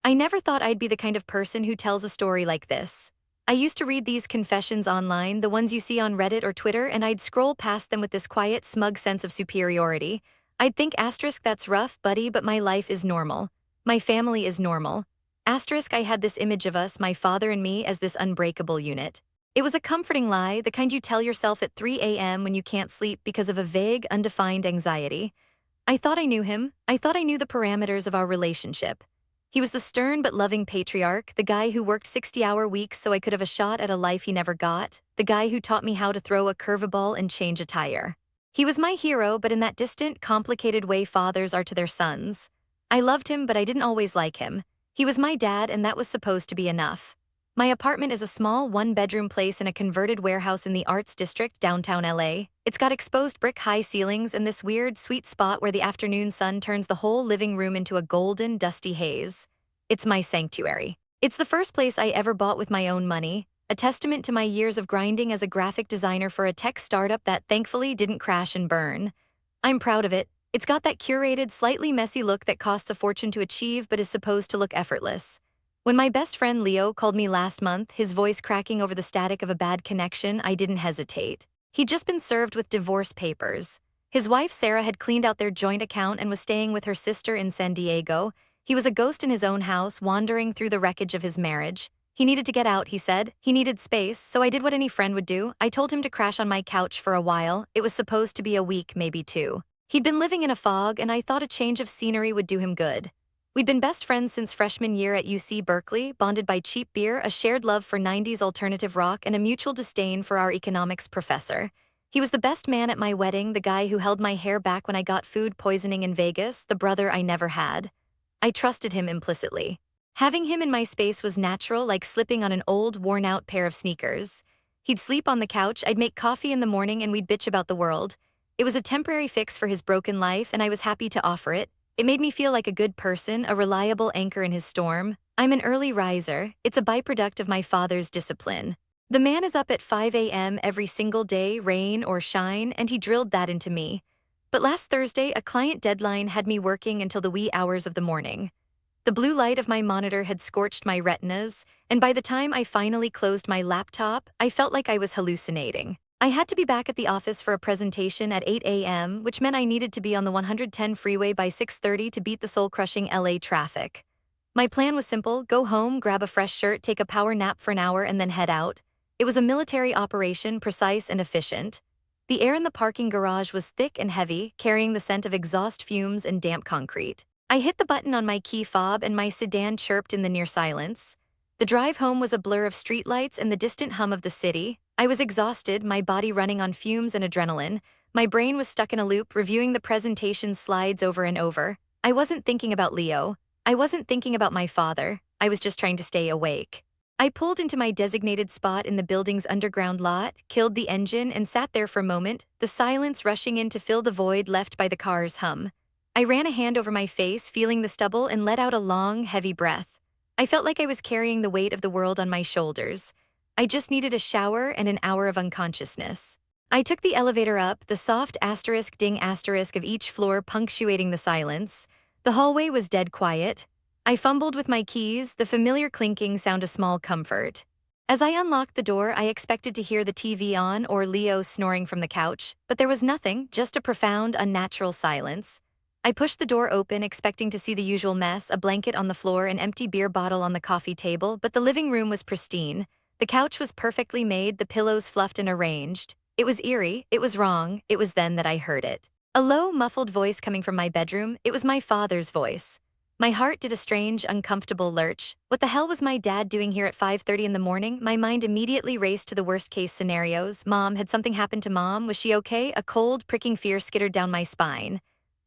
I never thought I'd be the kind of person who tells a story like this. I used to read these confessions online, the ones you see on Reddit or Twitter, and I'd scroll past them with this quiet, smug sense of superiority. I'd think, asterisk, that's rough, buddy, but my life is normal. My family is normal. Asterisk, I had this image of us, my father and me, as this unbreakable unit. It was a comforting lie, the kind you tell yourself at 3 a.m. when you can't sleep because of a vague, undefined anxiety. I thought I knew him. I thought I knew the parameters of our relationship. He was the stern but loving patriarch, the guy who worked 60-hour weeks so I could have a shot at a life he never got, the guy who taught me how to throw a curveball and change a tire. He was my hero, but in that distant, complicated way fathers are to their sons. I loved him, but I didn't always like him. He was my dad, and that was supposed to be enough. My apartment is a small one-bedroom place in a converted warehouse in the Arts District, downtown LA. It's got exposed brick-high ceilings and this weird, sweet spot where the afternoon sun turns the whole living room into a golden, dusty haze. It's my sanctuary. It's the first place I ever bought with my own money, a testament to my years of grinding as a graphic designer for a tech startup that thankfully didn't crash and burn. I'm proud of it. It's got that curated, slightly messy look that costs a fortune to achieve but is supposed to look effortless. When my best friend Leo called me last month, his voice cracking over the static of a bad connection, I didn't hesitate. He'd just been served with divorce papers. His wife Sarah had cleaned out their joint account and was staying with her sister in San Diego. He was a ghost in his own house, wandering through the wreckage of his marriage. He needed to get out, he said. He needed space, so I did what any friend would do. I told him to crash on my couch for a while. It was supposed to be a week, maybe two. He'd been living in a fog, and I thought a change of scenery would do him good. We'd been best friends since freshman year at UC Berkeley, bonded by cheap beer, a shared love for 90s alternative rock, and a mutual disdain for our economics professor. He was the best man at my wedding, the guy who held my hair back when I got food poisoning in Vegas, the brother I never had. I trusted him implicitly. Having him in my space was natural, like slipping on an old, worn-out pair of sneakers. He'd sleep on the couch, I'd make coffee in the morning, and we'd bitch about the world. It was a temporary fix for his broken life, and I was happy to offer it. It made me feel like a good person, a reliable anchor in his storm. I'm an early riser. It's a byproduct of my father's discipline. The man is up at 5 a.m. every single day, rain or shine, and he drilled that into me. But last Thursday, a client deadline had me working until the wee hours of the morning. The blue light of my monitor had scorched my retinas, and by the time I finally closed my laptop, I felt like I was hallucinating. I had to be back at the office for a presentation at 8 a.m., which meant I needed to be on the 110 freeway by 6:30 to beat the soul-crushing LA traffic. My plan was simple: go home, grab a fresh shirt, take a power nap for an hour, and then head out. It was a military operation, precise and efficient. The air in the parking garage was thick and heavy, carrying the scent of exhaust fumes and damp concrete. I hit the button on my key fob and my sedan chirped in the near silence. The drive home was a blur of streetlights and the distant hum of the city. I was exhausted, my body running on fumes and adrenaline. My brain was stuck in a loop, reviewing the presentation slides over and over. I wasn't thinking about Leo. I wasn't thinking about my father. I was just trying to stay awake. I pulled into my designated spot in the building's underground lot, killed the engine, and sat there for a moment, the silence rushing in to fill the void left by the car's hum. I ran a hand over my face, feeling the stubble, and let out a long, heavy breath. I felt like I was carrying the weight of the world on my shoulders. I just needed a shower and an hour of unconsciousness. I took the elevator up, the soft asterisk ding asterisk of each floor punctuating the silence. The hallway was dead quiet. I fumbled with my keys, the familiar clinking sound a small comfort. As I unlocked the door, I expected to hear the TV on or Leo snoring from the couch, but there was nothing, just a profound, unnatural silence. I pushed the door open, expecting to see the usual mess, a blanket on the floor, an empty beer bottle on the coffee table, but the living room was pristine. The couch was perfectly made, the pillows fluffed and arranged. It was eerie, it was wrong, it was then that I heard it. A low, muffled voice coming from my bedroom, it was my father's voice. My heart did a strange, uncomfortable lurch. What the hell was my dad doing here at 5:30 in the morning? My mind immediately raced to the worst-case scenarios. Mom, had something happened to Mom? Was she okay? A cold, pricking fear skittered down my spine.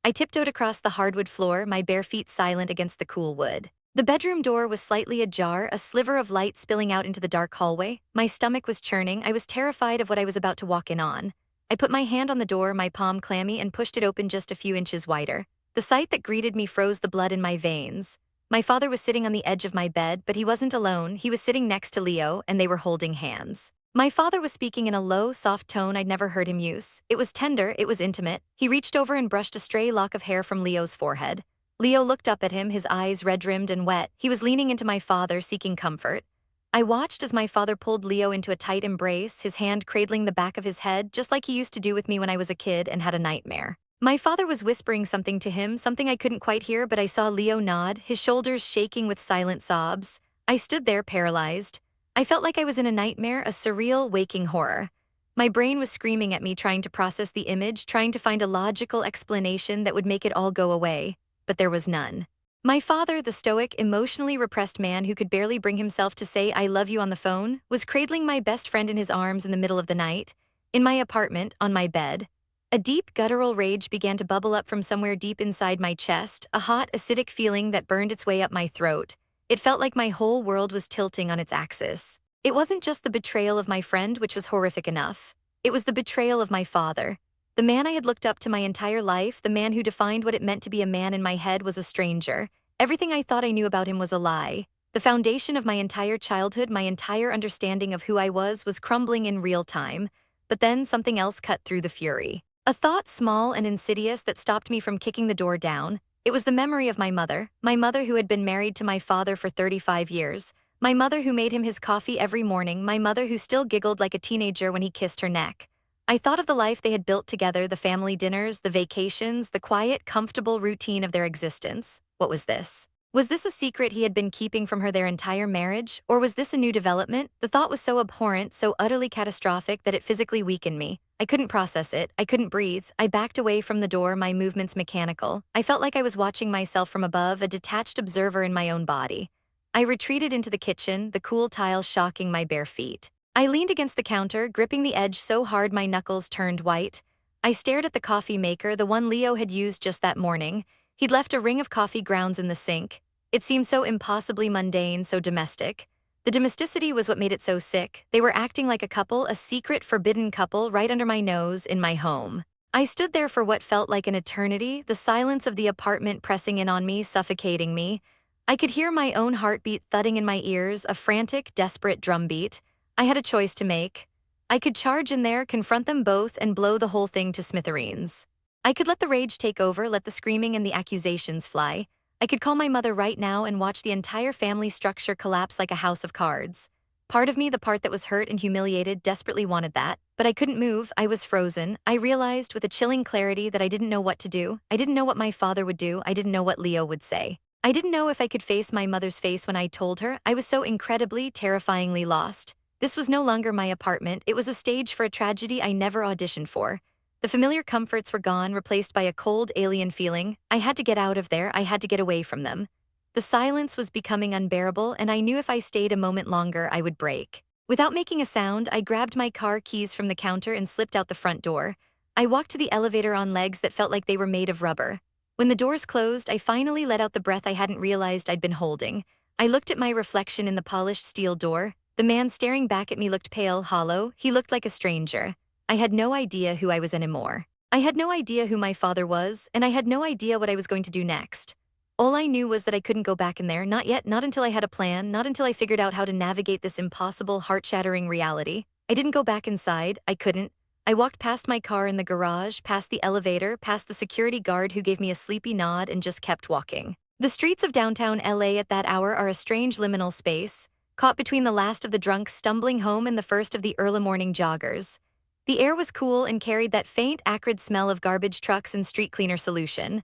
I tiptoed across the hardwood floor, my bare feet silent against the cool wood. The bedroom door was slightly ajar, a sliver of light spilling out into the dark hallway. My stomach was churning. I was terrified of what I was about to walk in on. I put my hand on the door, my palm clammy, and pushed it open just a few inches wider. The sight that greeted me froze the blood in my veins. My father was sitting on the edge of my bed, but he wasn't alone. He was sitting next to Leo, and they were holding hands. My father was speaking in a low, soft tone I'd never heard him use. It was tender, it was intimate. He reached over and brushed a stray lock of hair from Leo's forehead. Leo looked up at him, his eyes red-rimmed and wet. He was leaning into my father, seeking comfort. I watched as my father pulled Leo into a tight embrace, his hand cradling the back of his head, just like he used to do with me when I was a kid and had a nightmare. My father was whispering something to him, something I couldn't quite hear, but I saw Leo nod, his shoulders shaking with silent sobs. I stood there, paralyzed. I felt like I was in a nightmare, a surreal, waking horror. My brain was screaming at me, trying to process the image, trying to find a logical explanation that would make it all go away. But there was none. My father, the stoic, emotionally repressed man who could barely bring himself to say "I love you" on the phone, was cradling my best friend in his arms in the middle of the night, in my apartment, on my bed. A deep, guttural rage began to bubble up from somewhere deep inside my chest, a hot, acidic feeling that burned its way up my throat. It felt like my whole world was tilting on its axis. It wasn't just the betrayal of my friend, which was horrific enough. It was the betrayal of my father. The man I had looked up to my entire life, the man who defined what it meant to be a man in my head, was a stranger. Everything I thought I knew about him was a lie. The foundation of my entire childhood, my entire understanding of who I was crumbling in real time. But then something else cut through the fury. A thought, small and insidious, that stopped me from kicking the door down. It was the memory of my mother who had been married to my father for 35 years, my mother who made him his coffee every morning, my mother who still giggled like a teenager when he kissed her neck. I thought of the life they had built together, the family dinners, the vacations, the quiet, comfortable routine of their existence. What was this? Was this a secret he had been keeping from her their entire marriage, or was this a new development? The thought was so abhorrent, so utterly catastrophic, that it physically weakened me. I couldn't process it. I couldn't breathe. I backed away from the door, my movements mechanical. I felt like I was watching myself from above, a detached observer in my own body. I retreated into the kitchen, the cool tiles shocking my bare feet. I leaned against the counter, gripping the edge so hard my knuckles turned white. I stared at the coffee maker, the one Leo had used just that morning. He'd left a ring of coffee grounds in the sink. It seemed so impossibly mundane, so domestic. The domesticity was what made it so sick. They were acting like a couple, a secret, forbidden couple, right under my nose, in my home. I stood there for what felt like an eternity, the silence of the apartment pressing in on me, suffocating me. I could hear my own heartbeat thudding in my ears, a frantic, desperate drumbeat. I had a choice to make. I could charge in there, confront them both, and blow the whole thing to smithereens. I could let the rage take over, let the screaming and the accusations fly. I could call my mother right now and watch the entire family structure collapse like a house of cards. Part of me, the part that was hurt and humiliated, desperately wanted that, but I couldn't move. I was frozen. I realized with a chilling clarity that I didn't know what to do. I didn't know what my father would do. I didn't know what Leo would say. I didn't know if I could face my mother's face when I told her. I was so incredibly, terrifyingly lost. This was no longer my apartment. It was a stage for a tragedy I never auditioned for. The familiar comforts were gone, replaced by a cold, alien feeling. I had to get out of there. I had to get away from them. The silence was becoming unbearable, and I knew if I stayed a moment longer, I would break. Without making a sound, I grabbed my car keys from the counter and slipped out the front door. I walked to the elevator on legs that felt like they were made of rubber. When the doors closed, I finally let out the breath I hadn't realized I'd been holding. I looked at my reflection in the polished steel door. The man staring back at me looked pale, hollow. He looked like a stranger. I had no idea who I was anymore. I had no idea who my father was, and I had no idea what I was going to do next. All I knew was that I couldn't go back in there, not yet, not until I had a plan, not until I figured out how to navigate this impossible, heart-shattering reality. I didn't go back inside. I couldn't. I walked past my car in the garage, past the elevator, past the security guard who gave me a sleepy nod, and just kept walking. The streets of downtown LA at that hour are a strange liminal space, caught between the last of the drunks stumbling home and the first of the early morning joggers. The air was cool and carried that faint, acrid smell of garbage trucks and street cleaner solution.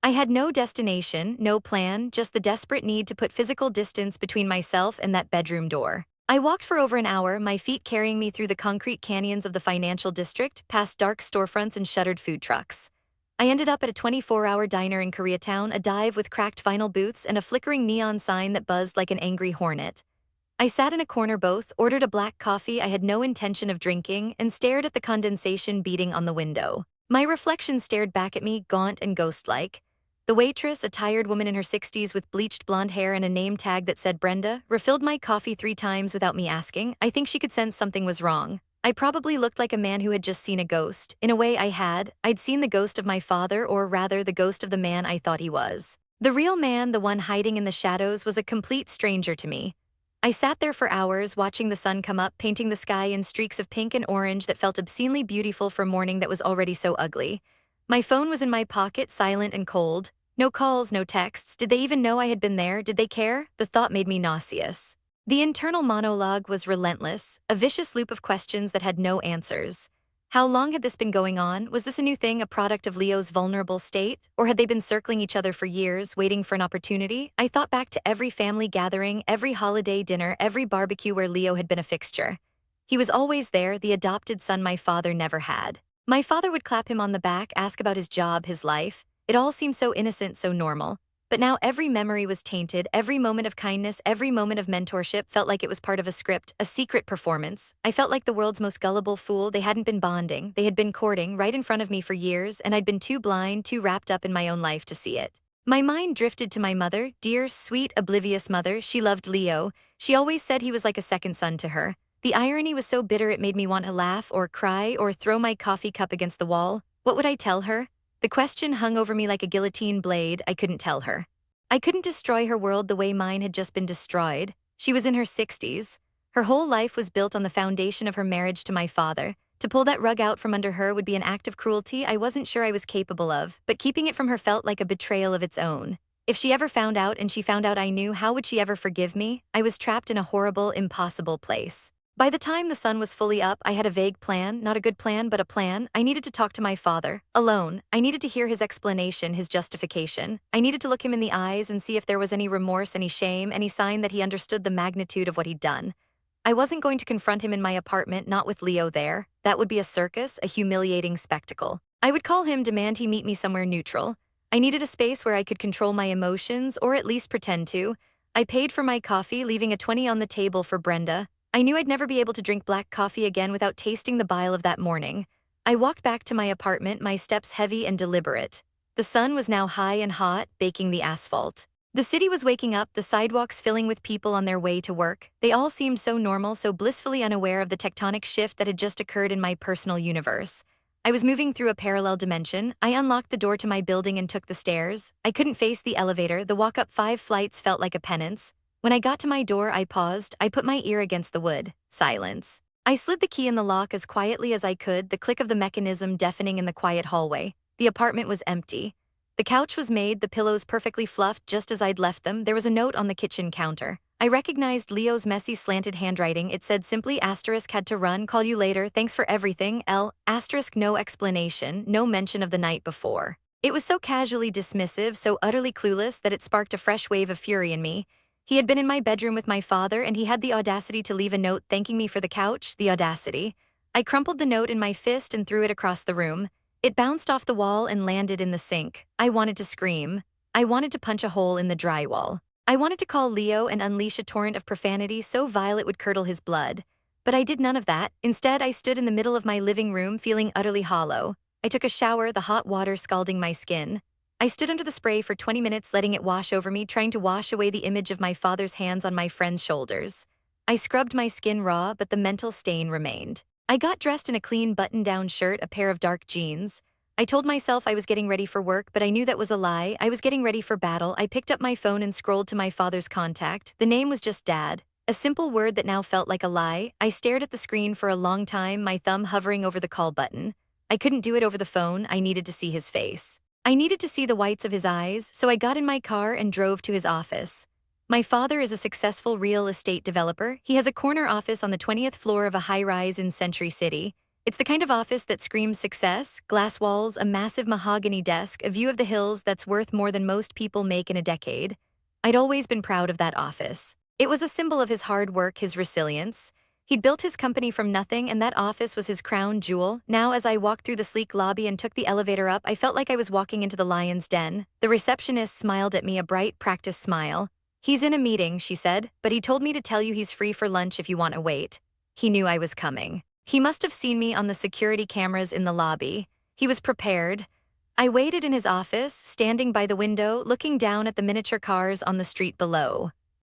I had no destination, no plan, just the desperate need to put physical distance between myself and that bedroom door. I walked for over an hour, my feet carrying me through the concrete canyons of the financial district, past dark storefronts and shuttered food trucks. I ended up at a 24-hour diner in Koreatown, a dive with cracked vinyl booths and a flickering neon sign that buzzed like an angry hornet. I sat in a corner booth, ordered a black coffee I had no intention of drinking, and stared at the condensation beating on the window. My reflection stared back at me, gaunt and ghost-like. The waitress, a tired woman in her 60s with bleached blonde hair and a name tag that said Brenda, refilled my coffee 3 times without me asking. I think she could sense something was wrong. I probably looked like a man who had just seen a ghost. In a way, I had. I'd seen the ghost of my father, or rather, the ghost of the man I thought he was. The real man, the one hiding in the shadows, was a complete stranger to me. I sat there for hours, watching the sun come up, painting the sky in streaks of pink and orange that felt obscenely beautiful for a morning that was already so ugly. My phone was in my pocket, silent and cold. No calls, no texts. Did they even know I had been there? Did they care? The thought made me nauseous. The internal monologue was relentless, a vicious loop of questions that had no answers. How long had this been going on? Was this a new thing, a product of Leo's vulnerable state? Or had they been circling each other for years, waiting for an opportunity? I thought back to every family gathering, every holiday dinner, every barbecue where Leo had been a fixture. He was always there, the adopted son my father never had. My father would clap him on the back, ask about his job, his life. It all seemed so innocent, so normal. But now every memory was tainted, every moment of kindness, every moment of mentorship felt like it was part of a script, a secret performance. I felt like the world's most gullible fool. They hadn't been bonding, they had been courting right in front of me for years, and I'd been too blind, too wrapped up in my own life to see it. My mind drifted to my mother, dear, sweet, oblivious mother. She loved Leo. She always said he was like a second son to her. The irony was so bitter it made me want to laugh or cry or throw my coffee cup against the wall. What would I tell her? The question hung over me like a guillotine blade. I couldn't tell her. I couldn't destroy her world the way mine had just been destroyed. She was in her 60s. Her whole life was built on the foundation of her marriage to my father. To pull that rug out from under her would be an act of cruelty I wasn't sure I was capable of, but keeping it from her felt like a betrayal of its own. If she ever found out and she found out I knew, how would she ever forgive me? I was trapped in a horrible, impossible place. By the time the sun was fully up, I had a vague plan, not a good plan, but a plan. I needed to talk to my father, alone. I needed to hear his explanation, his justification. I needed to look him in the eyes and see if there was any remorse, any shame, any sign that he understood the magnitude of what he'd done. I wasn't going to confront him in my apartment, not with Leo there. That would be a circus, a humiliating spectacle. I would call him, demand he meet me somewhere neutral. I needed a space where I could control my emotions, or at least pretend to. I paid for my coffee, leaving a 20 on the table for Brenda. I knew I'd never be able to drink black coffee again without tasting the bile of that morning. I walked back to my apartment, my steps heavy and deliberate. The sun was now high and hot, baking the asphalt. The city was waking up, the sidewalks filling with people on their way to work. They all seemed so normal, so blissfully unaware of the tectonic shift that had just occurred in my personal universe. I was moving through a parallel dimension. I unlocked the door to my building and took the stairs. I couldn't face the elevator. The walk up 5 flights felt like a penance. When I got to my door, I paused. I put my ear against the wood. Silence. I slid the key in the lock as quietly as I could, the click of the mechanism deafening in the quiet hallway. The apartment was empty. The couch was made, the pillows perfectly fluffed just as I'd left them. There was a note on the kitchen counter. I recognized Leo's messy slanted handwriting. It said simply, asterisk, had to run, call you later, thanks for everything, L, asterisk, no explanation, no mention of the night before. It was so casually dismissive, so utterly clueless that it sparked a fresh wave of fury in me. He had been in my bedroom with my father, and he had the audacity to leave a note thanking me for the couch, the audacity. I crumpled the note in my fist and threw it across the room. It bounced off the wall and landed in the sink. I wanted to scream. I wanted to punch a hole in the drywall. I wanted to call Leo and unleash a torrent of profanity so vile it would curdle his blood. But I did none of that. Instead, I stood in the middle of my living room feeling utterly hollow. I took a shower, the hot water scalding my skin. I stood under the spray for 20 minutes, letting it wash over me, trying to wash away the image of my father's hands on my friend's shoulders. I scrubbed my skin raw, but the mental stain remained. I got dressed in a clean button-down shirt, a pair of dark jeans. I told myself I was getting ready for work, but I knew that was a lie. I was getting ready for battle. I picked up my phone and scrolled to my father's contact. The name was just Dad, a simple word that now felt like a lie. I stared at the screen for a long time, my thumb hovering over the call button. I couldn't do it over the phone. I needed to see his face. I needed to see the whites of his eyes, so I got in my car and drove to his office. My father is a successful real estate developer. He has a corner office on the 20th floor of a high-rise in Century City. It's the kind of office that screams success, glass walls, a massive mahogany desk, a view of the hills that's worth more than most people make in a decade. I'd always been proud of that office. It was a symbol of his hard work, his resilience. He'd built his company from nothing, and that office was his crown jewel. Now, as I walked through the sleek lobby and took the elevator up, I felt like I was walking into the lion's den. The receptionist smiled at me, a bright, practiced smile. "He's in a meeting," she said, "but he told me to tell you he's free for lunch if you want to wait." He knew I was coming. He must have seen me on the security cameras in the lobby. He was prepared. I waited in his office, standing by the window, looking down at the miniature cars on the street below.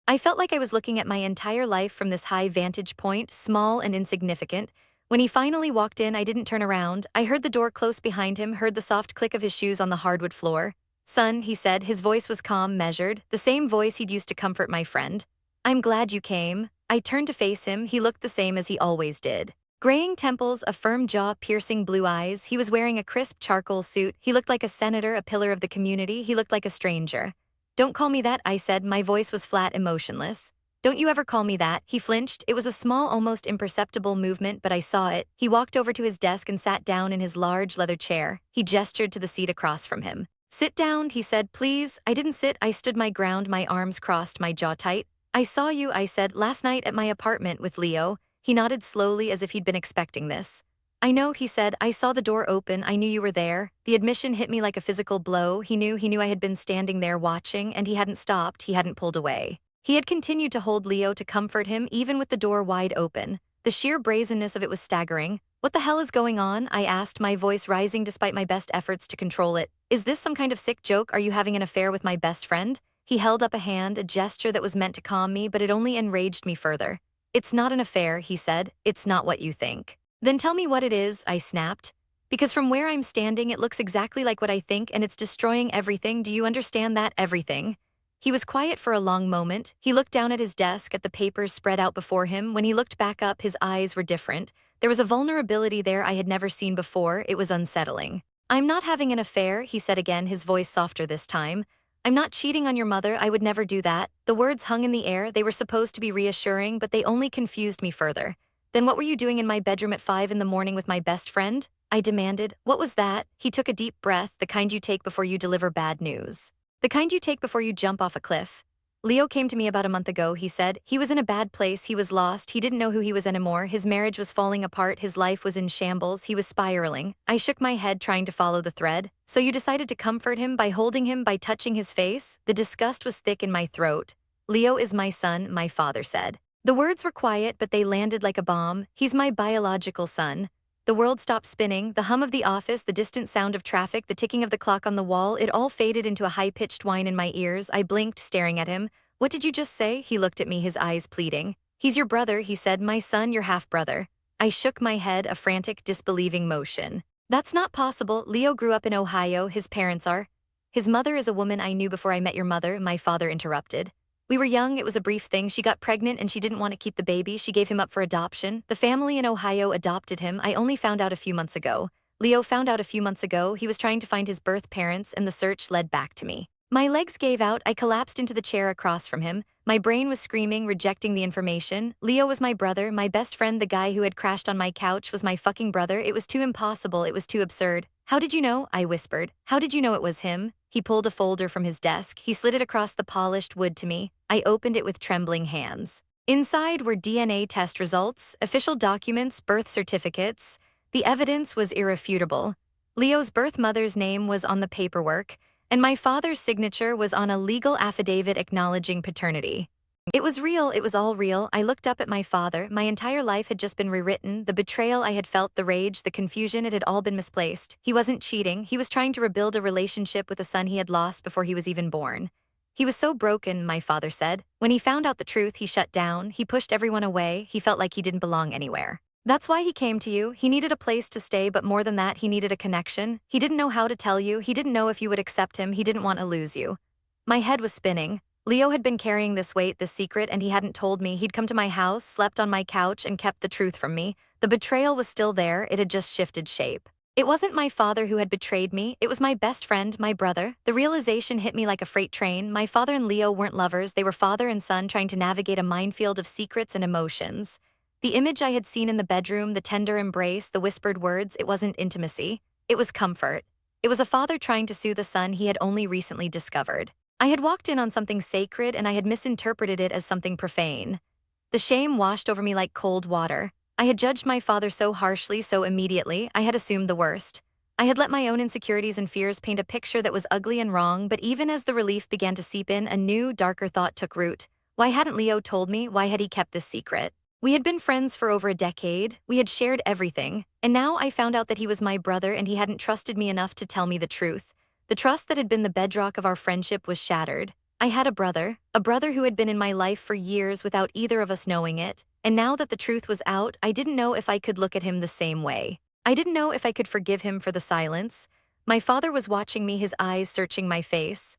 I felt like I was looking at my entire life from this high vantage point, small and insignificant. When he finally walked in, I didn't turn around. I heard the door close behind him, heard the soft click of his shoes on the hardwood floor. "Son," he said, his voice was calm, measured, the same voice he'd used to comfort my friend. "I'm glad you came." I turned to face him. He looked the same as he always did. Graying temples, a firm jaw, piercing blue eyes. He was wearing a crisp charcoal suit. He looked like a senator, a pillar of the community. He looked like a stranger. Don't call me that, I said. My voice was flat, emotionless. Don't you ever call me that. He flinched. It was a small, almost imperceptible movement, but I saw it. He walked over to his desk and sat down in his large leather chair. He gestured to the seat across from him. Sit down, he said, please. I didn't sit. I stood my ground, my arms crossed, my jaw tight. I saw you, I said, last night at my apartment with Leo. He nodded slowly as if he'd been expecting this. I know, he said. I saw the door open. I knew you were there. The admission hit me like a physical blow. He knew I had been standing there watching, and he hadn't stopped. He hadn't pulled away. He had continued to hold Leo to comfort him, even with the door wide open. The sheer brazenness of it was staggering. What the hell is going on? I asked, my voice rising despite my best efforts to control it. Is this some kind of sick joke? Are you having an affair with my best friend? He held up a hand, a gesture that was meant to calm me, but it only enraged me further. It's not an affair, he said. It's not what you think. Then tell me what it is, I snapped. Because from where I'm standing, it looks exactly like what I think, and it's destroying everything. Do you understand that? Everything. He was quiet for a long moment. He looked down at his desk, at the papers spread out before him. When he looked back up, his eyes were different. There was a vulnerability there I had never seen before. It was unsettling. I'm not having an affair, he said again, his voice softer this time. I'm not cheating on your mother. I would never do that. The words hung in the air. They were supposed to be reassuring, but they only confused me further. Then what were you doing in my bedroom at 5 in the morning with my best friend? I demanded. What was that? He took a deep breath, the kind you take before you deliver bad news. The kind you take before you jump off a cliff. Leo came to me about a month ago, he said. He was in a bad place, he was lost, he didn't know who he was anymore, his marriage was falling apart, his life was in shambles, he was spiraling. I shook my head trying to follow the thread. So you decided to comfort him by holding him, by touching his face? The disgust was thick in my throat. Leo is my son, my father said. The words were quiet, but they landed like a bomb. He's my biological son. The world stopped spinning, the hum of the office, the distant sound of traffic, the ticking of the clock on the wall, it all faded into a high-pitched whine in my ears. I blinked, staring at him. What did you just say? He looked at me, his eyes pleading. He's your brother, he said, my son, your half-brother. I shook my head, a frantic, disbelieving motion. That's not possible. Leo grew up in Ohio, his parents are. His mother is a woman I knew before I met your mother, my father interrupted. We were young, it was a brief thing. She got pregnant and she didn't want to keep the baby. She gave him up for adoption. The family in Ohio adopted him. I only found out a few months ago. Leo found out a few months ago. He was trying to find his birth parents and the search led back to me. My legs gave out. I collapsed into the chair across from him. My brain was screaming, rejecting the information. Leo was my brother, my best friend. The guy who had crashed on my couch was my fucking brother. It was too impossible. It was too absurd. How did you know? I whispered. How did you know it was him? He pulled a folder from his desk. He slid it across the polished wood to me. I opened it with trembling hands. Inside were DNA test results, official documents, birth certificates. The evidence was irrefutable. Leo's birth mother's name was on the paperwork, and my father's signature was on a legal affidavit acknowledging paternity. It was real, it was all real. I looked up at my father. My entire life had just been rewritten. The betrayal I had felt, the rage, the confusion, it had all been misplaced. He wasn't cheating. He was trying to rebuild a relationship with a son he had lost before he was even born. He was so broken, my father said. When he found out the truth, he shut down. He pushed everyone away. He felt like he didn't belong anywhere. That's why he came to you. He needed a place to stay, but more than that, he needed a connection. He didn't know how to tell you. He didn't know if you would accept him. He didn't want to lose you. My head was spinning. Leo had been carrying this weight, this secret, and he hadn't told me. He'd come to my house, slept on my couch, and kept the truth from me. The betrayal was still there. It had just shifted shape. It wasn't my father who had betrayed me. It was my best friend, my brother. The realization hit me like a freight train. My father and Leo weren't lovers. They were father and son trying to navigate a minefield of secrets and emotions. The image I had seen in the bedroom, the tender embrace, the whispered words, it wasn't intimacy. It was comfort. It was a father trying to soothe a son he had only recently discovered. I had walked in on something sacred and I had misinterpreted it as something profane. The shame washed over me like cold water. I had judged my father so harshly, so immediately. I had assumed the worst. I had let my own insecurities and fears paint a picture that was ugly and wrong, but even as the relief began to seep in, a new, darker thought took root. Why hadn't Leo told me? Why had he kept this secret? We had been friends for over a decade. We had shared everything. And now I found out that he was my brother and he hadn't trusted me enough to tell me the truth. The trust that had been the bedrock of our friendship was shattered. I had a brother who had been in my life for years without either of us knowing it, and now that the truth was out, I didn't know if I could look at him the same way. I didn't know if I could forgive him for the silence. My father was watching me, his eyes searching my face.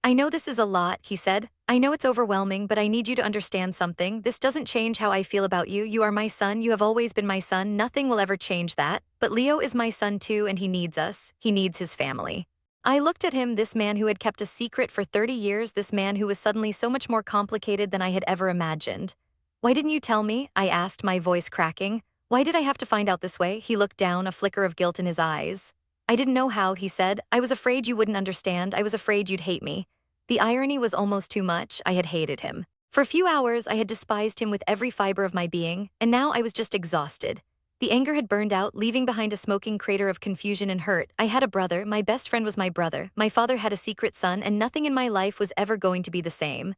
I know this is a lot, he said. I know it's overwhelming, but I need you to understand something. This doesn't change how I feel about you. You are my son. You have always been my son. Nothing will ever change that. But Leo is my son too, and he needs us. He needs his family. I looked at him, this man who had kept a secret for 30 years, this man who was suddenly so much more complicated than I had ever imagined. Why didn't you tell me? I asked, my voice cracking. Why did I have to find out this way? He looked down, a flicker of guilt in his eyes. I didn't know how, he said. I was afraid you wouldn't understand. I was afraid you'd hate me. The irony was almost too much. I had hated him. For a few hours, I had despised him with every fiber of my being, and now I was just exhausted. The anger had burned out, leaving behind a smoking crater of confusion and hurt. I had a brother, my best friend was my brother, my father had a secret son, and nothing in my life was ever going to be the same.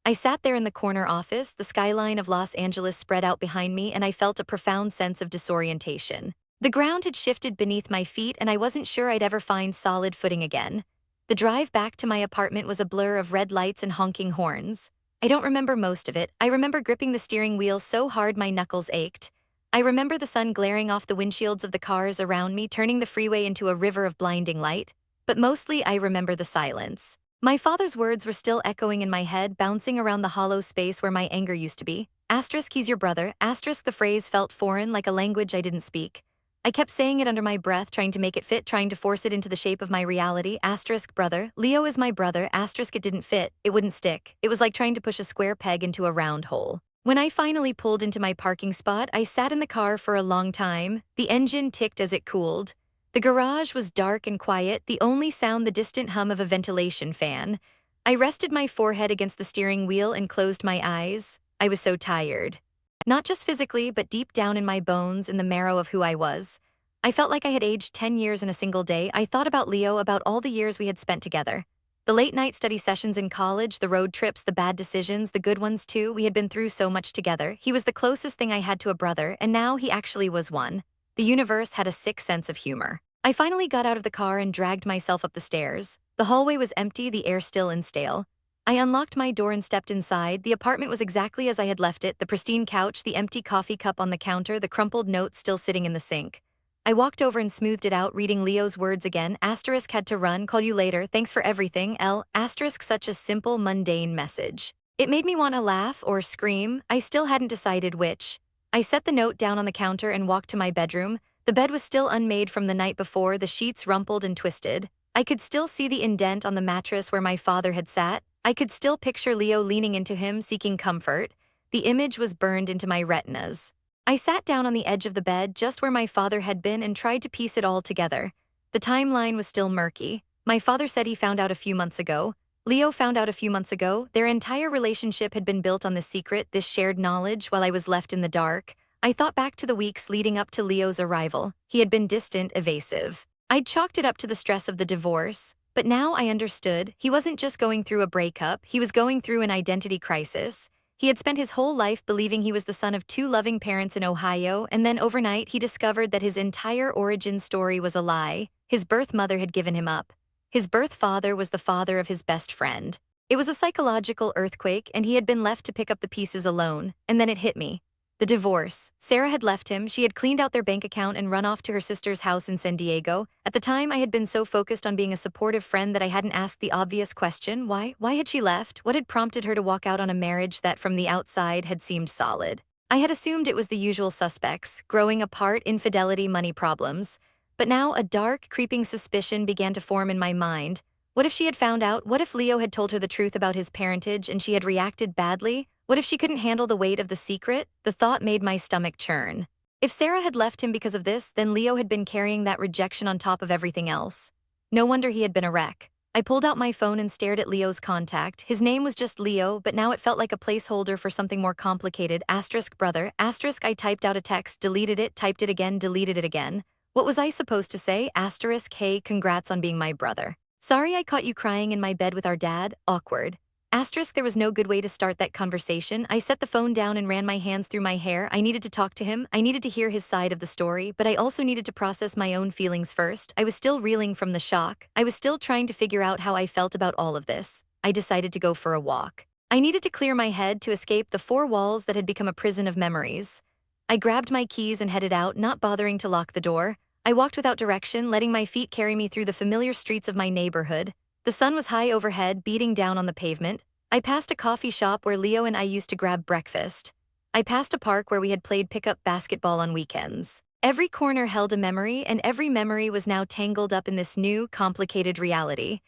I sat there in the corner office, the skyline of Los Angeles spread out behind me, and I felt a profound sense of disorientation. The ground had shifted beneath my feet, and I wasn't sure I'd ever find solid footing again. The drive back to my apartment was a blur of red lights and honking horns. I don't remember most of it. I remember gripping the steering wheel so hard my knuckles ached. I remember the sun glaring off the windshields of the cars around me, turning the freeway into a river of blinding light. But mostly I remember the silence. My father's words were still echoing in my head, bouncing around the hollow space where my anger used to be. Asterisk, he's your brother. Asterisk, the phrase felt foreign, like a language I didn't speak. I kept saying it under my breath, trying to make it fit, trying to force it into the shape of my reality. Asterisk, brother. Leo is my brother. Asterisk, it didn't fit. It wouldn't stick. It was like trying to push a square peg into a round hole. When I finally pulled into my parking spot, I sat in the car for a long time. The engine ticked as it cooled. The garage was dark and quiet, the only sound the distant hum of a ventilation fan. I rested my forehead against the steering wheel and closed my eyes. I was so tired. Not just physically, but deep down in my bones, in the marrow of who I was. I felt like I had aged 10 years in a single day. I thought about Leo, about all the years we had spent together. The late-night study sessions in college, the road trips, the bad decisions, the good ones too. We had been through so much together. He was the closest thing I had to a brother, and now he actually was one. The universe had a sick sense of humor. I finally got out of the car and dragged myself up the stairs. The hallway was empty, the air still and stale. I unlocked my door and stepped inside. The apartment was exactly as I had left it, the pristine couch, the empty coffee cup on the counter, the crumpled note still sitting in the sink. I walked over and smoothed it out, reading Leo's words again. Asterisk, had to run, call you later, thanks for everything, L. Asterisk, such a simple, mundane message. It made me want to laugh or scream. I still hadn't decided which. I set the note down on the counter and walked to my bedroom. The bed was still unmade from the night before, the sheets rumpled and twisted. I could still see the indent on the mattress where my father had sat. I could still picture Leo leaning into him, seeking comfort. The image was burned into my retinas. I sat down on the edge of the bed, just where my father had been, and tried to piece it all together. The timeline was still murky. My father said he found out a few months ago. Leo found out a few months ago. Their entire relationship had been built on this secret, this shared knowledge, while I was left in the dark. I thought back to the weeks leading up to Leo's arrival. He had been distant, evasive. I'd chalked it up to the stress of the divorce. But now I understood. He wasn't just going through a breakup, he was going through an identity crisis. He had spent his whole life believing he was the son of two loving parents in Ohio, and then overnight he discovered that his entire origin story was a lie. His birth mother had given him up. His birth father was the father of his best friend. It was a psychological earthquake, and he had been left to pick up the pieces alone. And then it hit me. The divorce. Sarah had left him. She had cleaned out their bank account and run off to her sister's house in San Diego. At the time, I had been so focused on being a supportive friend that I hadn't asked the obvious question, why? Why had she left? What had prompted her to walk out on a marriage that from the outside had seemed solid? I had assumed it was the usual suspects, growing apart, infidelity, money problems. But now a dark, creeping suspicion began to form in my mind. What if she had found out? What if Leo had told her the truth about his parentage and she had reacted badly? What if she couldn't handle the weight of the secret? The thought made my stomach churn. If Sarah had left him because of this, then Leo had been carrying that rejection on top of everything else. No wonder he had been a wreck. I pulled out my phone and stared at Leo's contact. His name was just Leo, but now it felt like a placeholder for something more complicated. Asterisk, brother. Asterisk, I typed out a text, deleted it, typed it again, deleted it again. What was I supposed to say? Asterisk, hey, congrats on being my brother. Sorry I caught you crying in my bed with our dad. Awkward. Asterisk, there was no good way to start that conversation. I set the phone down and ran my hands through my hair. I needed to talk to him. I needed to hear his side of the story, but I also needed to process my own feelings first. I was still reeling from the shock. I was still trying to figure out how I felt about all of this. I decided to go for a walk. I needed to clear my head to escape the four walls that had become a prison of memories. I grabbed my keys and headed out, not bothering to lock the door. I walked without direction, letting my feet carry me through the familiar streets of my neighborhood. The sun was high overhead, beating down on the pavement. I passed a coffee shop where Leo and I used to grab breakfast. I passed a park where we had played pickup basketball on weekends. Every corner held a memory, and every memory was now tangled up in this new, complicated reality.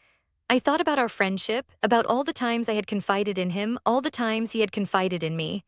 I thought about our friendship, about all the times I had confided in him, all the times he had confided in me.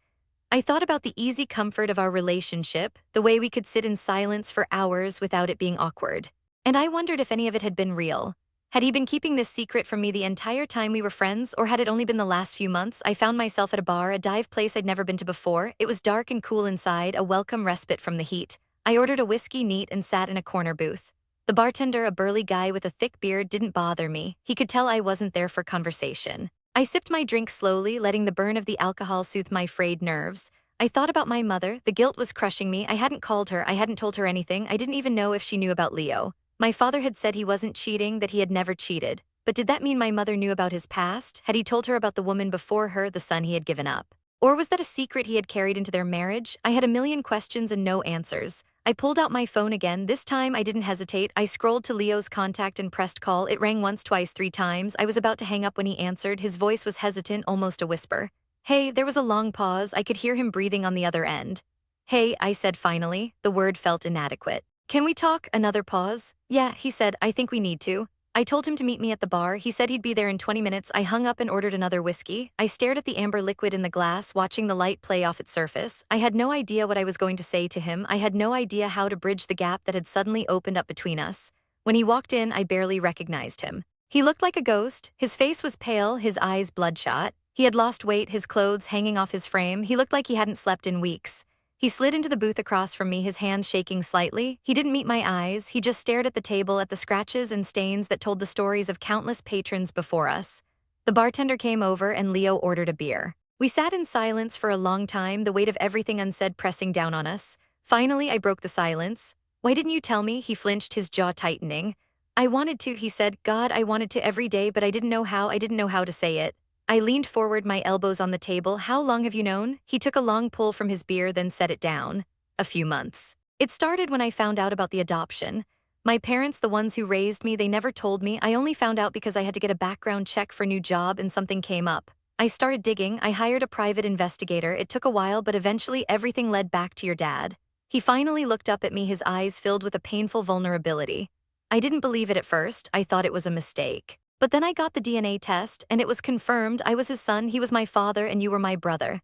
I thought about the easy comfort of our relationship, the way we could sit in silence for hours without it being awkward. And I wondered if any of it had been real. Had he been keeping this secret from me the entire time we were friends, or had it only been the last few months? I found myself at a bar, a dive place I'd never been to before. It was dark and cool inside, a welcome respite from the heat. I ordered a whiskey neat and sat in a corner booth. The bartender, a burly guy with a thick beard, didn't bother me. He could tell I wasn't there for conversation. I sipped my drink slowly, letting the burn of the alcohol soothe my frayed nerves. I thought about my mother. The guilt was crushing me. I hadn't called her. I hadn't told her anything. I didn't even know if she knew about Leo. My father had said he wasn't cheating, that he had never cheated. But did that mean my mother knew about his past? Had he told her about the woman before her, the son he had given up? Or was that a secret he had carried into their marriage? I had a million questions and no answers. I pulled out my phone again. This time I didn't hesitate. I scrolled to Leo's contact and pressed call. It rang once, twice, three times. I was about to hang up when he answered. His voice was hesitant, almost a whisper. Hey, there was a long pause. I could hear him breathing on the other end. Hey, I said finally. The word felt inadequate. Can we talk? Another pause. Yeah, he said, I think we need to. I told him to meet me at the bar. He said he'd be there in 20 minutes. I hung up and ordered another whiskey. I stared at the amber liquid in the glass, watching the light play off its surface. I had no idea what I was going to say to him. I had no idea how to bridge the gap that had suddenly opened up between us. When he walked in, I barely recognized him. He looked like a ghost. His face was pale, his eyes bloodshot. He had lost weight, his clothes hanging off his frame. He looked like he hadn't slept in weeks. He slid into the booth across from me, his hands shaking slightly. He didn't meet my eyes. He just stared at the table, at the scratches and stains that told the stories of countless patrons before us. The bartender came over and Leo ordered a beer. We sat in silence for a long time, the weight of everything unsaid pressing down on us. Finally, I broke the silence. Why didn't you tell me? He flinched, his jaw tightening. I wanted to, he said. God, I wanted to every day, but I didn't know how. I didn't know how to say it. I leaned forward, my elbows on the table. How long have you known? He took a long pull from his beer, then set it down. A few months. It started when I found out about the adoption. My parents, the ones who raised me, they never told me. I only found out because I had to get a background check for a new job and something came up. I started digging. I hired a private investigator. It took a while, but eventually everything led back to your dad. He finally looked up at me, his eyes filled with a painful vulnerability. I didn't believe it at first. I thought it was a mistake. But then I got the DNA test, and it was confirmed. I was his son, he was my father, and you were my brother.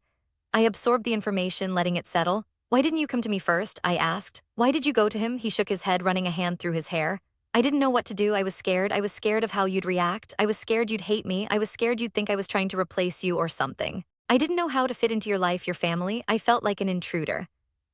I absorbed the information, letting it settle. Why didn't you come to me first? I asked. Why did you go to him? He shook his head, running a hand through his hair. I didn't know what to do. I was scared. I was scared of how you'd react. I was scared you'd hate me. I was scared you'd think I was trying to replace you or something. I didn't know how to fit into your life, your family. I felt like an intruder.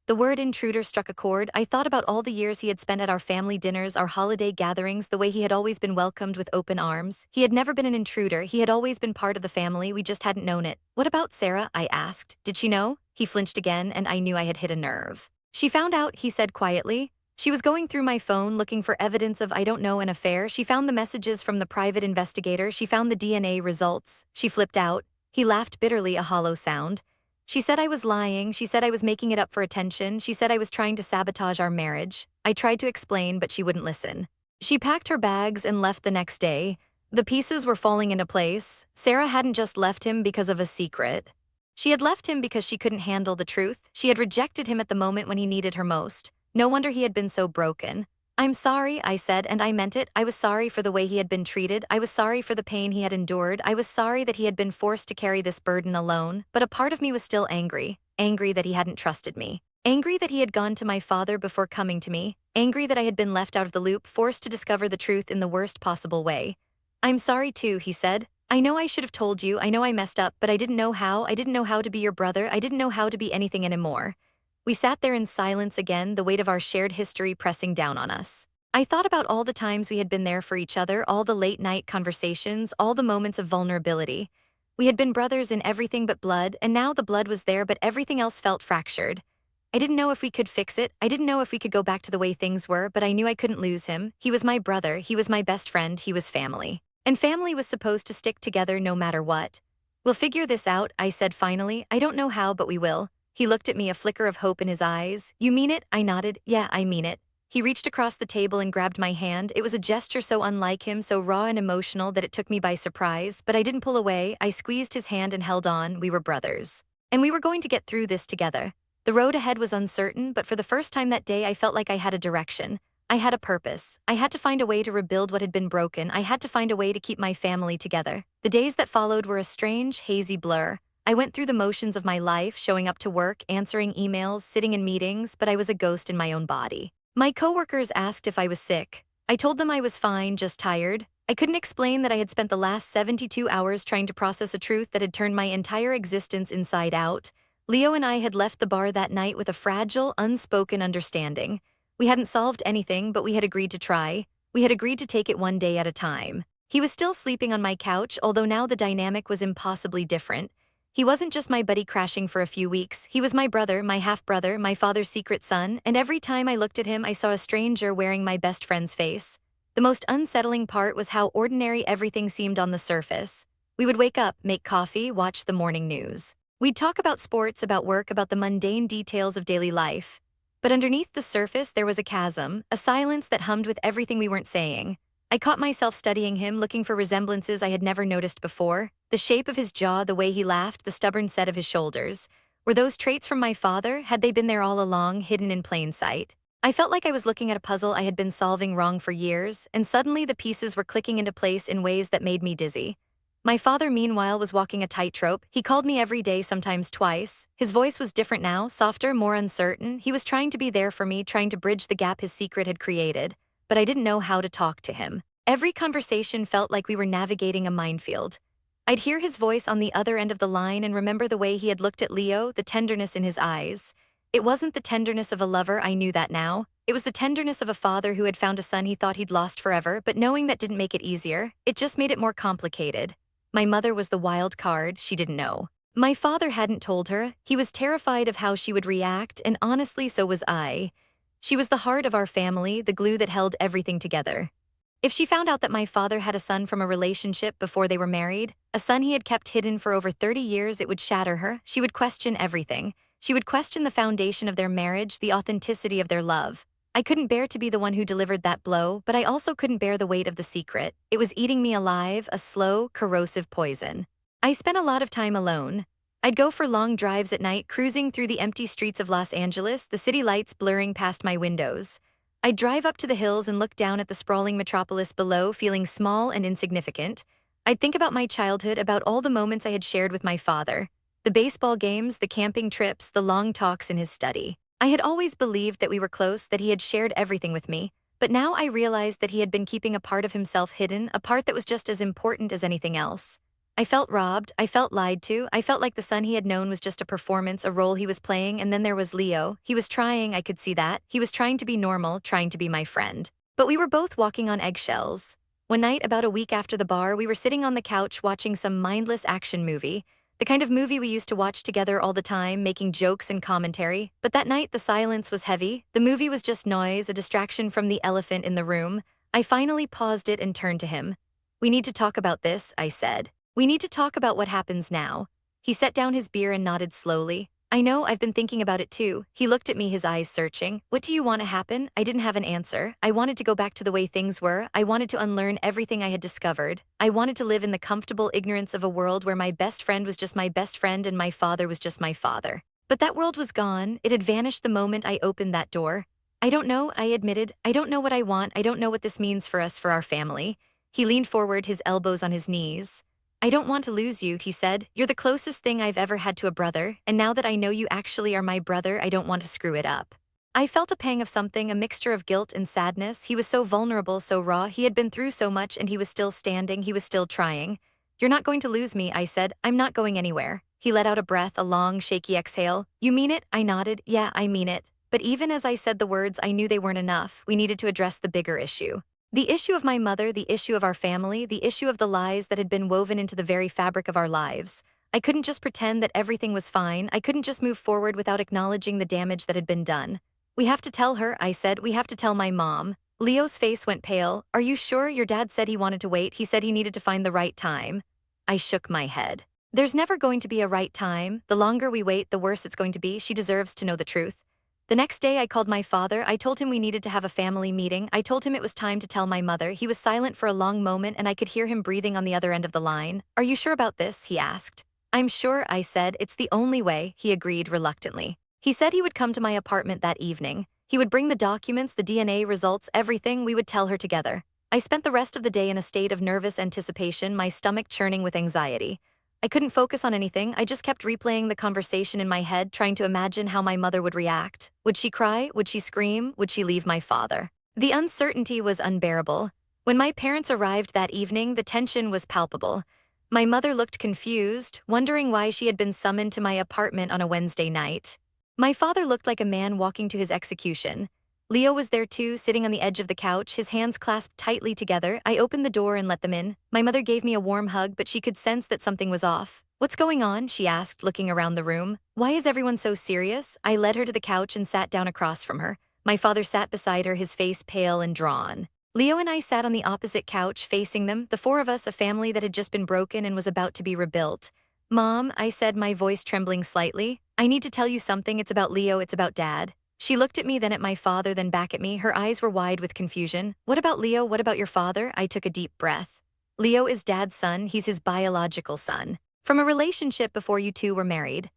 The word intruder struck a chord. I thought about all the years he had spent at our family dinners, our holiday gatherings, the way he had always been welcomed with open arms. He had never been an intruder. He had always been part of the family. We just hadn't known it. What about Sarah? I asked. Did she know? He flinched again, and I knew I had hit a nerve. She found out, he said quietly. She was going through my phone looking for evidence of, I don't know, an affair. She found the messages from the private investigator. She found the DNA results. She flipped out. He laughed bitterly, a hollow sound. She said I was lying. She said I was making it up for attention. She said I was trying to sabotage our marriage. I tried to explain, but she wouldn't listen. She packed her bags and left the next day. The pieces were falling into place. Sarah hadn't just left him because of a secret. She had left him because she couldn't handle the truth. She had rejected him at the moment when he needed her most. No wonder he had been so broken. I'm sorry, I said, and I meant it. I was sorry for the way he had been treated. I was sorry for the pain he had endured. I was sorry that he had been forced to carry this burden alone. But a part of me was still angry. Angry that he hadn't trusted me. Angry that he had gone to my father before coming to me. Angry that I had been left out of the loop, forced to discover the truth in the worst possible way. I'm sorry too, he said. I know I should have told you. I know I messed up, but I didn't know how. I didn't know how to be your brother. I didn't know how to be anything anymore. We sat there in silence again, the weight of our shared history pressing down on us. I thought about all the times we had been there for each other, all the late-night conversations, all the moments of vulnerability. We had been brothers in everything but blood, and now the blood was there, but everything else felt fractured. I didn't know if we could fix it. I didn't know if we could go back to the way things were, but I knew I couldn't lose him. He was my brother. He was my best friend. He was family. And family was supposed to stick together no matter what. We'll figure this out, I said finally. I don't know how, but we will. He looked at me, a flicker of hope in his eyes. You mean it? I nodded. Yeah, I mean it. He reached across the table and grabbed my hand. It was a gesture so unlike him, so raw and emotional that it took me by surprise, but I didn't pull away. I squeezed his hand and held on. We were brothers. And we were going to get through this together. The road ahead was uncertain, but for the first time that day I felt like I had a direction. I had a purpose. I had to find a way to rebuild what had been broken. I had to find a way to keep my family together. The days that followed were a strange, hazy blur. I went through the motions of my life, showing up to work, answering emails, sitting in meetings, but I was a ghost in my own body. My coworkers asked if I was sick. I told them I was fine, just tired. I couldn't explain that I had spent the last 72 hours trying to process a truth that had turned my entire existence inside out. Leo and I had left the bar that night with a fragile, unspoken understanding. We hadn't solved anything, but we had agreed to try. We had agreed to take it one day at a time. He was still sleeping on my couch, although now the dynamic was impossibly different. He wasn't just my buddy crashing for a few weeks. He was my brother, my half-brother, my father's secret son, and every time I looked at him, I saw a stranger wearing my best friend's face. The most unsettling part was how ordinary everything seemed on the surface. We would wake up, make coffee, watch the morning news. We'd talk about sports, about work, about the mundane details of daily life. But underneath the surface, there was a chasm, a silence that hummed with everything we weren't saying. I caught myself studying him, looking for resemblances I had never noticed before. The shape of his jaw, the way he laughed, the stubborn set of his shoulders. Were those traits from my father? Had they been there all along, hidden in plain sight? I felt like I was looking at a puzzle I had been solving wrong for years, and suddenly the pieces were clicking into place in ways that made me dizzy. My father, meanwhile, was walking a tightrope. He called me every day, sometimes twice. His voice was different now, softer, more uncertain. He was trying to be there for me, trying to bridge the gap his secret had created. But I didn't know how to talk to him. Every conversation felt like we were navigating a minefield. I'd hear his voice on the other end of the line and remember the way he had looked at Leo, the tenderness in his eyes. It wasn't the tenderness of a lover, I knew that now. It was the tenderness of a father who had found a son he thought he'd lost forever, but knowing that didn't make it easier. It just made it more complicated. My mother was the wild card, she didn't know. My father hadn't told her. He was terrified of how she would react, and honestly, so was I. She was the heart of our family, the glue that held everything together. If she found out that my father had a son from a relationship before they were married, a son he had kept hidden for over 30 years, it would shatter her. She would question everything. She would question the foundation of their marriage, the authenticity of their love. I couldn't bear to be the one who delivered that blow, but I also couldn't bear the weight of the secret. It was eating me alive, a slow, corrosive poison. I spent a lot of time alone. I'd go for long drives at night, cruising through the empty streets of Los Angeles, the city lights blurring past my windows. I'd drive up to the hills and look down at the sprawling metropolis below, feeling small and insignificant. I'd think about my childhood, about all the moments I had shared with my father. The baseball games, the camping trips, the long talks in his study. I had always believed that we were close, that he had shared everything with me. But now I realized that he had been keeping a part of himself hidden, a part that was just as important as anything else. I felt robbed, I felt lied to, I felt like the son he had known was just a performance, a role he was playing, and then there was Leo. He was trying, I could see that. He was trying to be normal, trying to be my friend. But we were both walking on eggshells. One night, about a week after the bar, we were sitting on the couch watching some mindless action movie. The kind of movie we used to watch together all the time, making jokes and commentary. But that night, the silence was heavy. The movie was just noise, a distraction from the elephant in the room. I finally paused it and turned to him. "We need to talk about this," I said. "We need to talk about what happens now." He set down his beer and nodded slowly. "I know, I've been thinking about it too." He looked at me, his eyes searching. "What do you want to happen?" I didn't have an answer. I wanted to go back to the way things were. I wanted to unlearn everything I had discovered. I wanted to live in the comfortable ignorance of a world where my best friend was just my best friend and my father was just my father. But that world was gone. It had vanished the moment I opened that door. "I don't know," I admitted. "I don't know what I want. I don't know what this means for us, for our family." He leaned forward, his elbows on his knees. "I don't want to lose you," he said. "You're the closest thing I've ever had to a brother, and now that I know you actually are my brother, I don't want to screw it up." I felt a pang of something, a mixture of guilt and sadness. He was so vulnerable, so raw. He had been through so much, and he was still standing. He was still trying. "You're not going to lose me," I said. "I'm not going anywhere." He let out a breath, a long, shaky exhale. "You mean it?" I nodded. "Yeah, I mean it." But even as I said the words, I knew they weren't enough. We needed to address the bigger issue. The issue of my mother, the issue of our family, the issue of the lies that had been woven into the very fabric of our lives. I couldn't just pretend that everything was fine. I couldn't just move forward without acknowledging the damage that had been done. "We have to tell her," I said. "We have to tell my mom." Leo's face went pale. "Are you sure? Your dad said he wanted to wait. He said he needed to find the right time." I shook my head. "There's never going to be a right time. The longer we wait, the worse it's going to be. She deserves to know the truth." The next day, I called my father. I told him we needed to have a family meeting. I told him it was time to tell my mother. He was silent for a long moment and I could hear him breathing on the other end of the line. Are you sure about this? He asked. I'm sure, I said. It's the only way, he agreed reluctantly. He said he would come to my apartment that evening. He would bring the documents, the DNA results, everything. We would tell her together. I spent the rest of the day in a state of nervous anticipation, my stomach churning with anxiety. I couldn't focus on anything. I just kept replaying the conversation in my head, trying to imagine how my mother would react. Would she cry? Would she scream? Would she leave my father? The uncertainty was unbearable. When my parents arrived that evening, the tension was palpable. My mother looked confused, wondering why she had been summoned to my apartment on a Wednesday night. My father looked like a man walking to his execution. Leo was there too, sitting on the edge of the couch, his hands clasped tightly together. I opened the door and let them in. My mother gave me a warm hug, but she could sense that something was off. What's going on? She asked, looking around the room. Why is everyone so serious? I led her to the couch and sat down across from her. My father sat beside her, his face pale and drawn. Leo and I sat on the opposite couch, facing them, the four of us, a family that had just been broken and was about to be rebuilt. Mom, I said, my voice trembling slightly. I need to tell you something. It's about Leo, it's about Dad. She looked at me, then at my father, then back at me. Her eyes were wide with confusion. What about Leo? What about your father? I took a deep breath. Leo is Dad's son. He's his biological son. From a relationship before you two were married.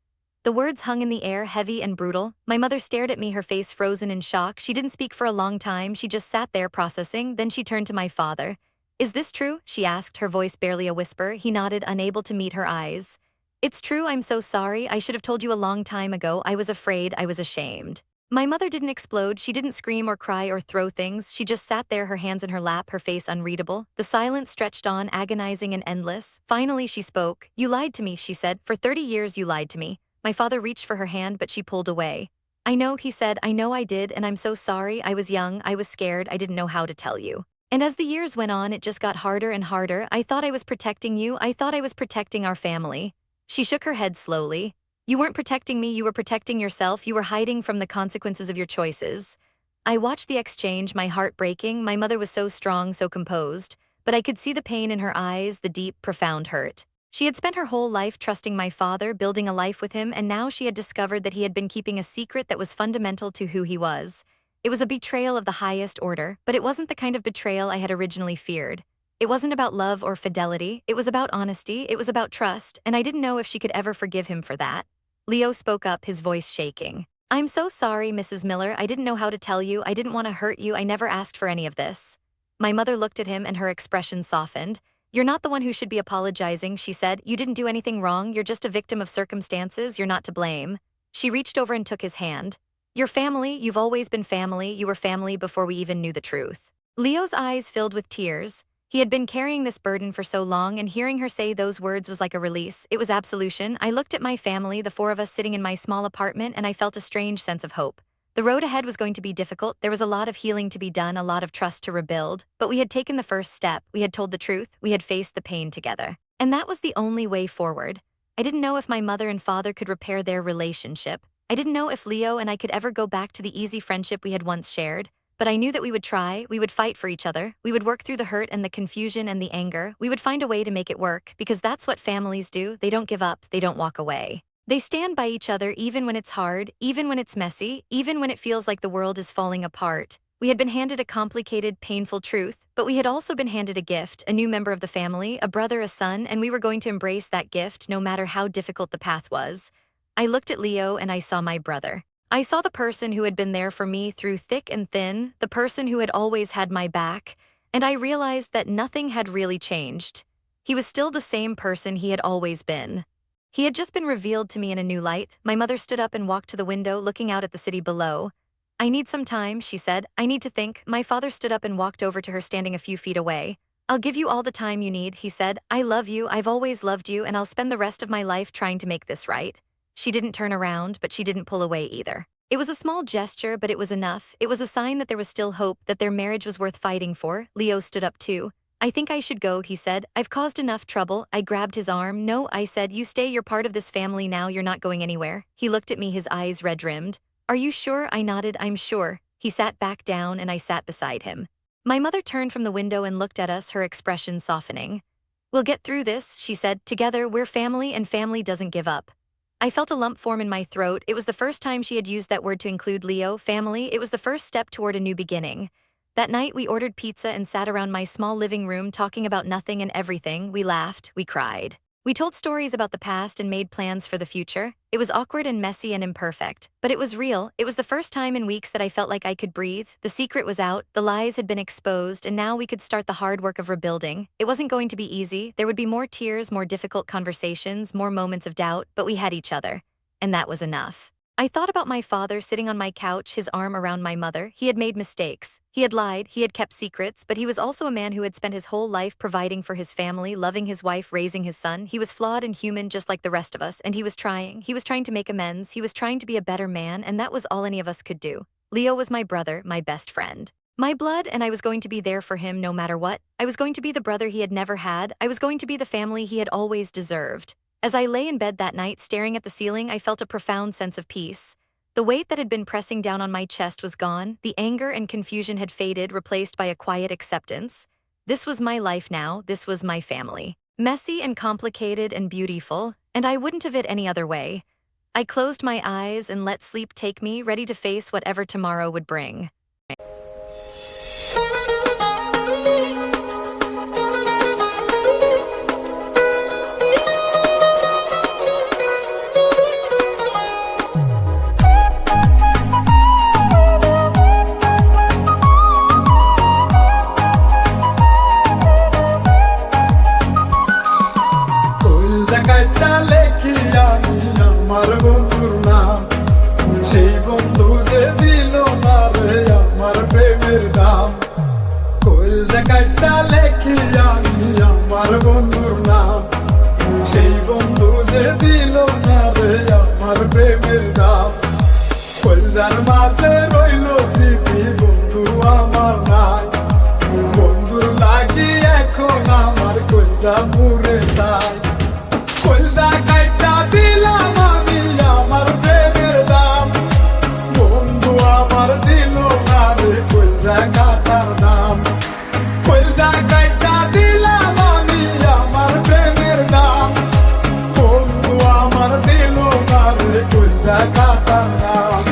The words hung in the air, heavy and brutal. My mother stared at me, her face frozen in shock. She didn't speak for a long time. She just sat there processing. Then she turned to my father. Is this true? She asked, her voice barely a whisper. He nodded, unable to meet her eyes. It's true. I'm so sorry. I should have told you a long time ago. I was afraid. I was ashamed. My mother didn't explode. She didn't scream or cry or throw things. She just sat there, her hands in her lap, her face unreadable. The silence stretched on, agonizing and endless. Finally, she spoke. You lied to me, she said. For 30 years, you lied to me. My father reached for her hand, but she pulled away. I know, he said. I know I did, and I'm so sorry. I was young. I was scared. I didn't know how to tell you. And as the years went on, it just got harder and harder. I thought I was protecting you. I thought I was protecting our family. She shook her head slowly. You weren't protecting me, you were protecting yourself. You were hiding from the consequences of your choices. I watched the exchange, my heart breaking. My mother was so strong, so composed, but I could see the pain in her eyes, the deep, profound hurt. She had spent her whole life trusting my father, building a life with him, and now she had discovered that he had been keeping a secret that was fundamental to who he was. It was a betrayal of the highest order, but it wasn't the kind of betrayal I had originally feared. It wasn't about love or fidelity, it was about honesty, it was about trust, and I didn't know if she could ever forgive him for that. Leo spoke up, his voice shaking. I'm so sorry, Mrs. Miller. I didn't know how to tell you. I didn't want to hurt you. I never asked for any of this. My mother looked at him and her expression softened. You're not the one who should be apologizing, she said. You didn't do anything wrong. You're just a victim of circumstances. You're not to blame. She reached over and took his hand. You're family. You've always been family. You were family before we even knew the truth. Leo's eyes filled with tears. He had been carrying this burden for so long, and hearing her say those words was like a release. It was absolution. I looked at my family, the four of us sitting in my small apartment, and I felt a strange sense of hope. The road ahead was going to be difficult. There was a lot of healing to be done, a lot of trust to rebuild, but we had taken the first step. We had told the truth. We had faced the pain together. And that was the only way forward. I didn't know if my mother and father could repair their relationship. I didn't know if Leo and I could ever go back to the easy friendship we had once shared. But I knew that we would try, we would fight for each other, we would work through the hurt and the confusion and the anger, we would find a way to make it work, because that's what families do. They don't give up, they don't walk away. They stand by each other even when it's hard, even when it's messy, even when it feels like the world is falling apart. We had been handed a complicated, painful truth, but we had also been handed a gift, a new member of the family, a brother, a son, and we were going to embrace that gift no matter how difficult the path was. I looked at Leo and I saw my brother. I saw the person who had been there for me through thick and thin, the person who had always had my back, and I realized that nothing had really changed. He was still the same person he had always been. He had just been revealed to me in a new light. My mother stood up and walked to the window, looking out at the city below. I need some time, she said. I need to think. My father stood up and walked over to her, standing a few feet away. I'll give you all the time you need, he said. I love you, I've always loved you, and I'll spend the rest of my life trying to make this right. She didn't turn around, but she didn't pull away either. It was a small gesture, but it was enough. It was a sign that there was still hope, that their marriage was worth fighting for. Leo stood up too. I think I should go, he said. I've caused enough trouble. I grabbed his arm. No, I said, you stay, you're part of this family now, you're not going anywhere. He looked at me, his eyes red-rimmed. Are you sure? I nodded, I'm sure. He sat back down and I sat beside him. My mother turned from the window and looked at us, her expression softening. We'll get through this, she said. Together, we're family and family doesn't give up. I felt a lump form in my throat. It was the first time she had used that word to include Leo, family. It was the first step toward a new beginning. That night, we ordered pizza and sat around my small living room talking about nothing and everything. We laughed, we cried. We told stories about the past and made plans for the future. It was awkward and messy and imperfect, but it was real. It was the first time in weeks that I felt like I could breathe. The secret was out, the lies had been exposed, and now we could start the hard work of rebuilding. It wasn't going to be easy. There would be more tears, more difficult conversations, more moments of doubt, but we had each other. And that was enough. I thought about my father sitting on my couch, his arm around my mother. He had made mistakes. He had lied, he had kept secrets, but he was also a man who had spent his whole life providing for his family, loving his wife, raising his son. He was flawed and human just like the rest of us, and he was trying. He was trying to make amends. He was trying to be a better man, and that was all any of us could do. Leo was my brother, my best friend. My blood, and I was going to be there for him no matter what. I was going to be the brother he had never had. I was going to be the family he had always deserved. As I lay in bed that night, staring at the ceiling, I felt a profound sense of peace. The weight that had been pressing down on my chest was gone. The anger and confusion had faded, replaced by a quiet acceptance. This was my life now. This was my family. Messy and complicated and beautiful, and I wouldn't have it any other way. I closed my eyes and let sleep take me, ready to face whatever tomorrow would bring. সেই বন্ধু যে দিল না রে আমার প্রেমের দাম, কইলজা কাইটা লেখি আমি আমার বন্ধুর নাম। সেই বন্ধু যে দিল না রে আমার প্রেমের দাম, কইলজার মাঝে রইল স্মৃতি বন্ধু আমার নাই। বন্ধুর লাগি এখন আমার কইলজা পুরে যায়। কইলজা কাইটা দিলাম আমি আমার প্রেমের দাম, বন্ধু আমার দিল না রে কইলজা কাটার নাম। কইলজা কাইটা দিলাম আমি আমার প্রেমের দাম, বন্ধু আমার দিল না রে কইলজা কাটার নাম।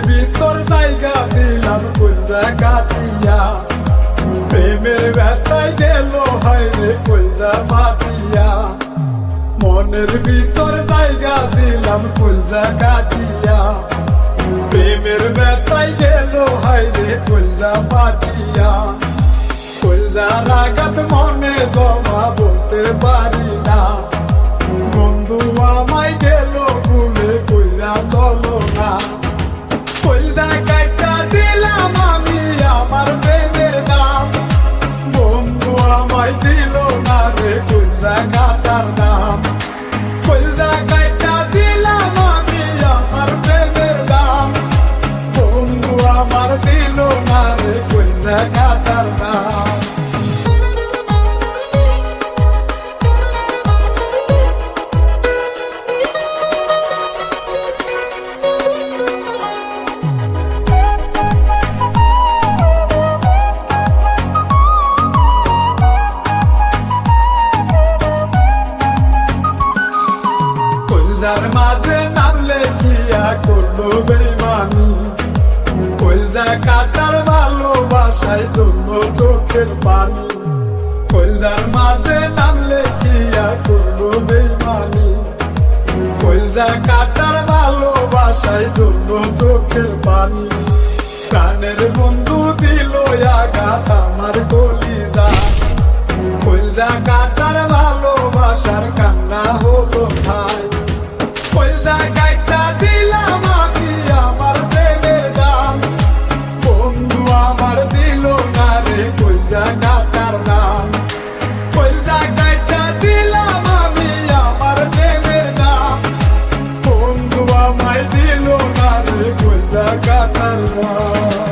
ভিতর জায়গা দিলাম কইলজা কাটিয়া, প্রেমের ব্যথায় গেল হায় রে কইলজা ফাটিয়া। মনের ভিতর জায়গা দিলাম কইলজা কাটিয়া, প্রেমের ব্যথায় গেল হায় রে কইলজা ফাটিয়া। কইলজার আঘাত মনে জমা বলতে পারি না, বন্ধু আমায় গেল ভুলে কইরা চলো না। কইলজা কাইটা দিলাম আমি আমার প্রেমের দাম, বন্ধু আমায় দিল না রে কইলজা কাটার নাম। কইলজা কাইটা দিলাম আমি আমার প্রেমের দাম, বন্ধু আমার দিল না রে কইলজা কাটার নাম। কইলজার মাঝে নামলে কিয়া করলো বেইমানি, কইলজা কাটার ভালোবাসায় জন্য চোখের পানি। কইলজার মাঝে নামলে কিয়া করলো বেইমানি, কইলজা কাটার ভালোবাসায় জন্য চোখের পানি। প্রাণের বন্ধু দিল আঘাত আমার কলিজা, কইলজা কাটার ভালোবাসার কান্না হলো ঠাই। কইলজা কাইটা দিলাম আমি আমার প্রেমের দাম, বন্ধু আমার দিল না রে কইলজা কাটার নাম। কইলজা কাইটা দিলাম আমি আমার প্রেমের দাম, বন্ধু আমায় দিল না রে কইলজা কাটার নাম।